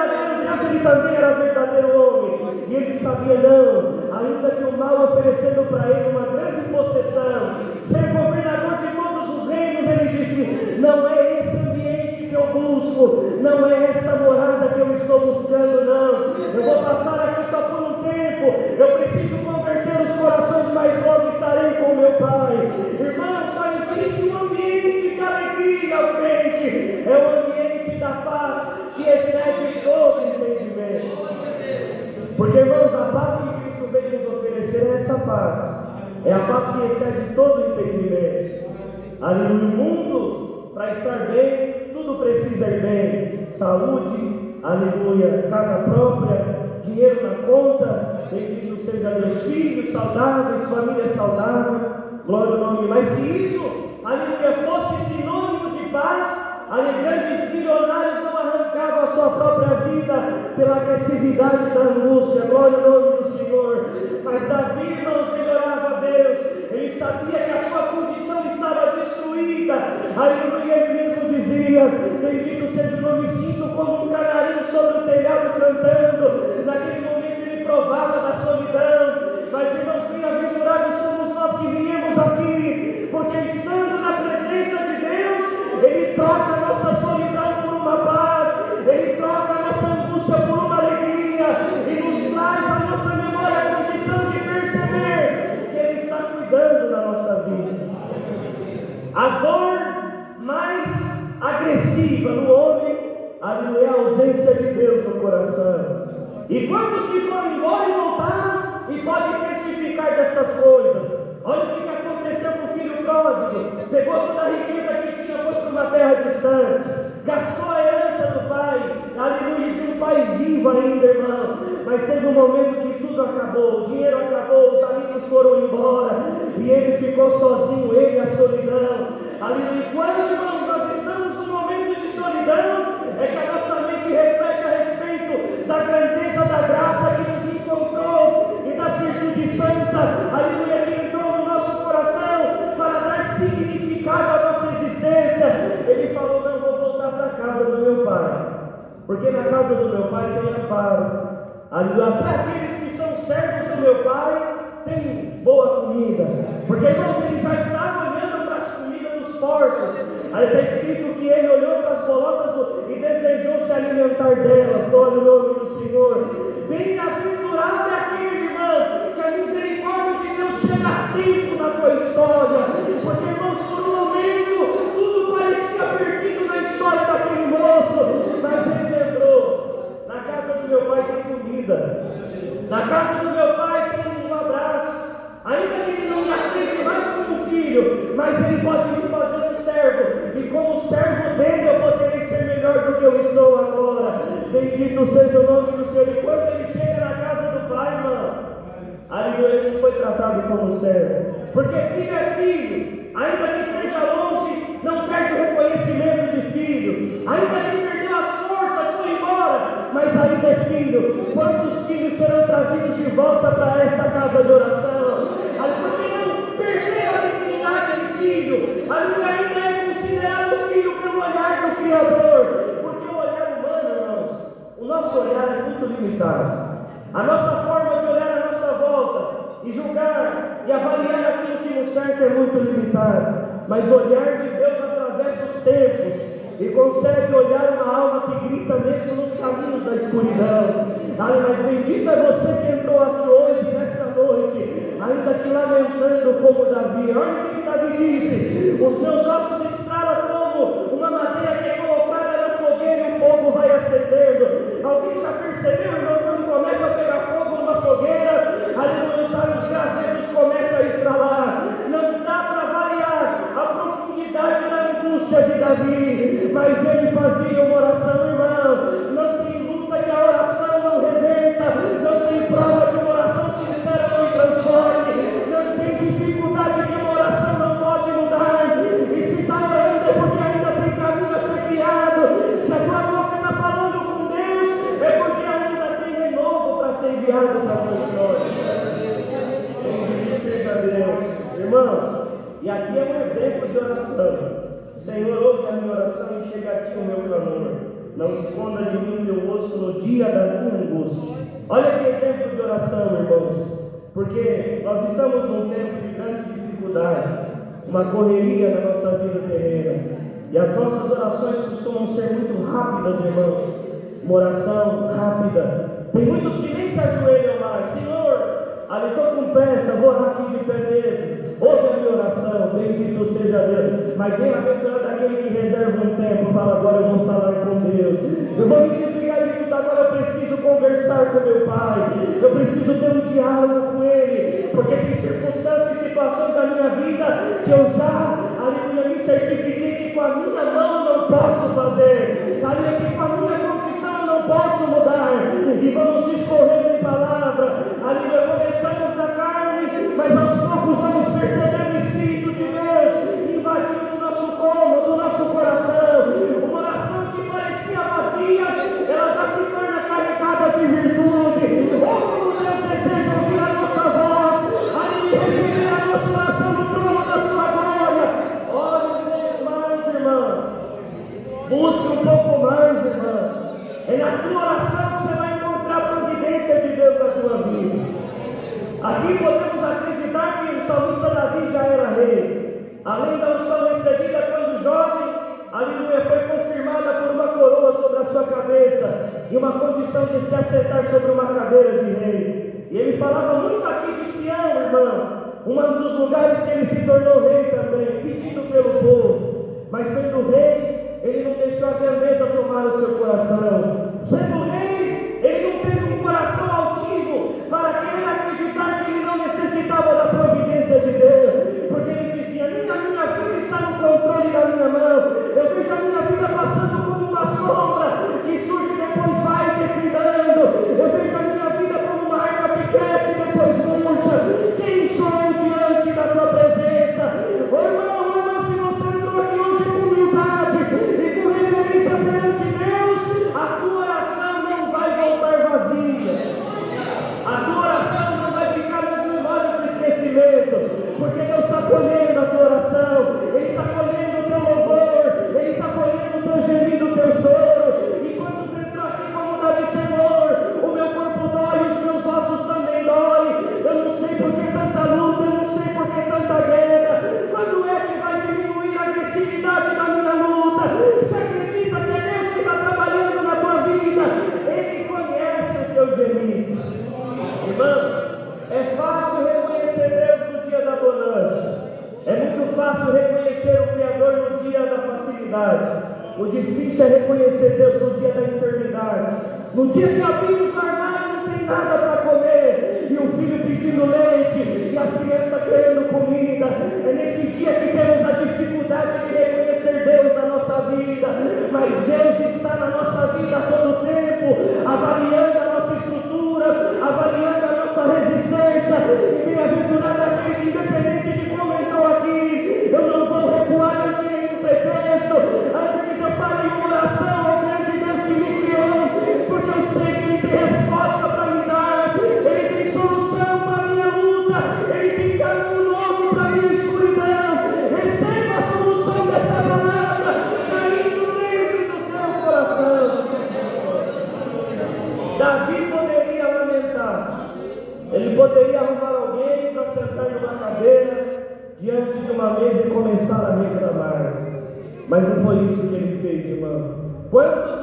verdadeiro Deus, ele também era verdadeiro homem. E ele sabia, não, ainda que o mal oferecendo para ele uma grande possessão, ser governador de todos os reinos, ele disse, não é esse ambiente que eu busco, não é essa morada que eu estou buscando, não. Eu vou passar aqui só por um tempo, eu preciso converter os corações, mas logo estarei com meu Pai. Irmãos, só existe um ambiente de alegria ao crente, é o ambiente da paz que excede todo entendimento. Porque, irmãos, a paz que Cristo veio nos oferecer é essa paz, é a paz que excede todo entendimento. Aleluia. O mundo, para estar bem, tudo precisa ir bem: saúde, aleluia, casa própria, dinheiro na conta, bendito seja Deus, filhos saudáveis, família saudável, glória ao nome. Mas se isso, aleluia, fosse sinônimo de paz, grandes milionários não arrancavam a sua própria vida pela agressividade da angústia, glória ao nome do Senhor. Mas Davi, irmãos, ele orava a Deus, ele sabia que a sua condição estava destruída, aleluia, ele mesmo dizia, bendito seja o nome, sinto como um canarinho sobre o telhado cantando. Naquele momento ele provava da solidão. Mas, irmãos, bem-aventurados somos nós que viemos aqui, porque estando na presença de Deus, ele troca a nossa solidão por uma paz, ele troca a nossa angústia por uma alegria, e nos traz a nossa memória a condição de perceber que ele está cuidando da nossa vida. A dor mais agressiva no homem, aleluia, é a ausência de Deus no coração. E quantos que foram embora e voltaram e podem testificar dessas coisas? Olha o que aconteceu com o filho pródigo: pegou toda a riqueza que tinha, foi para uma terra distante, gastou a herança do pai, aleluia, de um pai vivo ainda, irmão. Mas teve um momento que tudo acabou, o dinheiro acabou, os amigos foram embora, e ele ficou sozinho, ele e a solidão. Aleluia. Quando, irmãos, nós estamos num momento de solidão, é que a nossa mente reflete a respeito da grandeza da graça que nos encontrou e das virtudes santas, aleluia, que entrou no nosso coração para dar significado à nossa existência. Ele falou: não, vou voltar para a casa do meu pai, porque na casa do meu pai tem amparo. Aleluia. Para aqueles que são servos do meu pai, tem boa comida, porque, irmãos, ele já estava olhando para as comidas dos porcos. Aí está escrito que ele olhou para as bolotas e desejou se alimentar delas. Glória ao nome do Senhor. Bem-aventurado é aquele, irmão, que a misericórdia de Deus chega a tempo na tua história, porque, irmãos, por um momento tudo parecia perdido na história daquele moço, mas ele lembrou: na casa do meu pai tem comida, na casa do meu pai tem um abraço. Ainda que ele não me aceite mais como filho, mas ele pode me fazer um servo, e como servo dele eu poderei ser melhor do que eu estou agora. Bendito seja o nome do Senhor. E quando ele chega na casa do pai, irmão, ali ele não foi tratado como servo, porque filho é filho, ainda que esteja longe, não perde o reconhecimento de filho, ainda que perdeu as forças, foi embora, mas ainda é filho. Quantos filhos serão trazidos de volta para esta casa de oração? Porque não perdeu a dignidade de filho, ainda é considerado filho pelo olhar do Criador, porque o olhar humano, irmãos, o nosso olhar é muito limitado. A nossa forma de olhar à nossa volta e julgar e avaliar aquilo que nos cerca é muito limitado, mas o olhar de Deus atravessa os tempos e consegue olhar uma alma que grita mesmo nos caminhos da escuridão. Mas bendito é você que entrou aqui hoje, nessa noite, ainda que lamentando como Davi. Olha o que Davi disse: os meus ossos estralam como uma madeira que é colocada na fogueira e o fogo vai acendendo. Alguém já percebeu, irmão, quando começa a pegar fogo numa fogueira, aleluia, os gravetos começam a estralar. Não dá para avaliar a profundidade da angústia de Davi, mas ele fazia uma oração, irmão. Não tem luta que a oração não reverta, não tem prova que uma oração sincera não transforme, não tem dificuldade que uma oração não pode mudar. E se está orando é porque ainda tem caminho a ser criado. Se a tua boca está falando com Deus, é porque ainda tem renovo para ser enviado para a tua história. Bendito seja Deus, irmão. E aqui é um exemplo de oração. Senhor, ouve a minha oração e chega a ti o meu clamor. não esconda de mim teu rosto no dia da minha angústia. Olha que exemplo de oração, irmãos, porque nós estamos num tempo de grande dificuldade, uma correria na nossa vida terrena, e as nossas orações costumam ser muito rápidas, irmãos. Uma oração rápida. Tem muitos que nem se ajoelham mais. Senhor, ali estou com pressa, vou orar aqui de pé mesmo. Ouve a minha oração, bendito seja Deus. Mas bem-aventurado aquele que reserva um tempo, fala: agora eu vou falar com Deus. Eu vou me desligar de tudo, agora eu preciso conversar com meu Pai. Eu preciso ter um diálogo com Ele, porque tem circunstâncias e situações da minha vida que eu já, aleluia, me certifiquei que com a minha mão não posso fazer. Aleluia, que com a minha condição eu não posso mudar. E vamos discorrendo em palavra. Aleluia, começamos na carne, mas aos poucos vamos percebendo o Espírito de Deus invadindo o nosso cômodo, o nosso coração. Uma oração que parecia vazia, ela já se torna carregada de virtude. Oh, como Deus deseja ouvir a nossa voz, ali receber a nossa oração no trono da sua glória. Ore um pouco mais, irmão. Busque um pouco mais, irmão. É na tua oração que você vai encontrar a providência de Deus na tua vida. Aqui podemos acreditar que o salmista Davi já era rei. Além da unção recebida quando jovem, aleluia, foi confirmada por uma coroa sobre a sua cabeça e uma condição de se assentar sobre uma cadeira de rei. E ele falava muito aqui de Sião, irmão, um dos lugares que ele se tornou rei também, pedido pelo povo. Mas sendo rei, ele não deixou a grandeza tomar o seu coração. Sendo rei, ele não teve um coração altivo para querer acreditar que ele não necessitava da providência de Deus, porque ele dizia: minha vida está no controle da minha mão. Eu vejo a minha vida passando como uma sombra que surge e depois vai declinando. Eu vejo a minha vida como uma árvore que cresce e depois murcha. Quem sou eu diante da tua presença? Oh, irmão, se você entrou aqui hoje com humildade e com reverência perante Deus, a tua oração não vai voltar vazia. A tua oração não vai ficar nas memórias do esquecimento, porque Deus está colhendo a tua oração, Ele está colhendo o teu louvor, Ele está colhendo o teu gemido, o teu choro. E quando você entrou aqui como Davi: Senhor, o meu corpo dói, os meus ossos também doem, eu não sei por que tanta luta, eu não sei por que tanta guerra, quando é que vai diminuir a agressividade da minha luta? Você acredita que é Deus que está trabalhando na tua vida? Ele conhece o teu gemido. Irmão, é fácil reconhecer Deus no dia da bonança, é muito fácil reconhecer o Criador no dia da facilidade. O difícil é reconhecer Deus no dia da enfermidade, no dia que abrimos o armário e não tem nada para comer, e o filho pedindo leite, e as crianças querendo comida. É nesse dia que temos a dificuldade de reconhecer Deus na nossa vida, mas Deus está na nossa vida a todo tempo, avaliando a nossa estrutura, avaliando a nossa resistência. E bem-aventurado aquele que, independente de como entrou aqui, eu não vou recuar ante nenhum pretexto. Antes eu farei uma oração ao grande Deus que me criou, porque eu sei que Ele tem resposta para me dar, Ele tem solução para a minha luta, Ele tem caminho novo para a minha escuridão. Receba a solução dessa palavra caindo dentro do teu coração. Davi poderia lamentar, ele poderia arrumar alguém para sentar numa cadeira diante de uma mesa e começar a reclamar, mas não foi isso que ele fez, irmão. Quantos